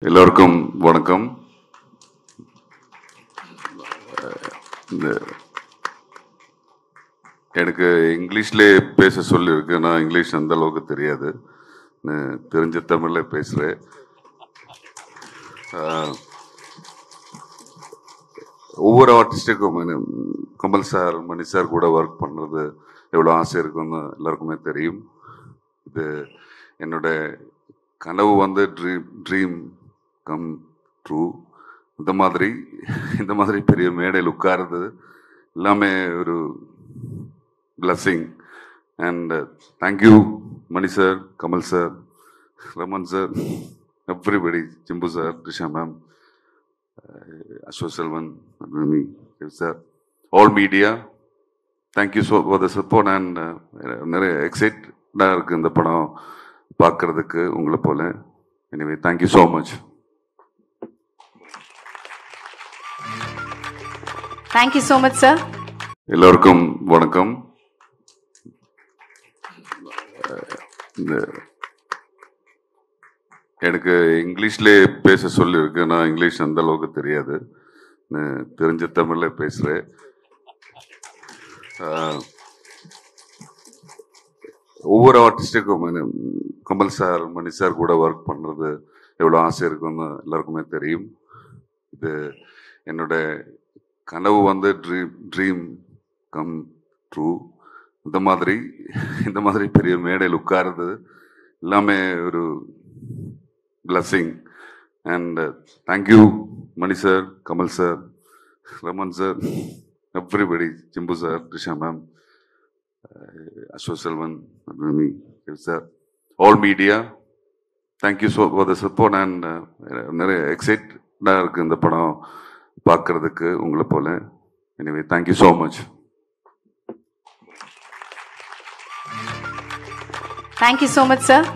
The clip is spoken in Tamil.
எல்லோருக்கும் வணக்கம். எனக்கு இங்கிலீஷ்லேயே பேச சொல்லியிருக்கு. நான் இங்கிலீஷ் அந்த அளவுக்கு தெரியாது, தெரிஞ்ச தமிழில் பேசுகிறேன். ஒவ்வொரு ஆர்டிஸ்ட்டுக்கும் கமல் சார், மணி சார் கூட ஒர்க் பண்ணுறது எவ்வளோ ஆசை இருக்குன்னு எல்லாருக்குமே தெரியும். இது என்னோட கனவு வந்து ட்ரீம் கம் ட்ரூ. இந்த மாதிரி பெரிய மேடையில் உட்காருது எல்லாமே ஒரு blessing. And thank you Mani sir, Kamal sir, Raman sir, everybody, Simbu sir, Trisha ma'am, Ashok Selvan, sir, all media, thank you for the support. And நிறைய எக்ஸைட்டடாக இருக்குது இந்த படம் பார்க்கறதுக்கு உங்களை போல. Anyway, thank you so much. Thank you so much sir. எல்லோருக்கும் வணக்கம். எனக்கு இங்கிலீஷ்லேயே பேச சொல்லியிருக்கு. நான் இங்கிலீஷ் அந்த அளவுக்கு தெரியாது, தெரிஞ்ச தமிழில் பேசுகிறேன். ஒவ்வொரு ஆர்டிஸ்ட்டுக்கும் கமல் சார், மணி சார் கூட ஒர்க் பண்ணுறது எவ்வளோ ஆசை இருக்குன்னு எல்லாருக்குமே தெரியும். இது என்னோட கனவு வந்து ட்ரீம் கம் ட்ரூ. இந்த மாதிரி பெரிய மேடையில் உட்காருது எல்லாமே ஒரு blessing. And thank you Mani sir, Kamal sir, Raman sir, everybody, Simbu sir, Trisha ma'am, Ashok Selvan, sir, all media, thank you for the support. And நிறைய எக்ஸைட்டடாக இருக்குது இந்த படம் பார்க்கறதுக்கு உங்களை போல. Anyway, thank you so much. Thank you so much sir.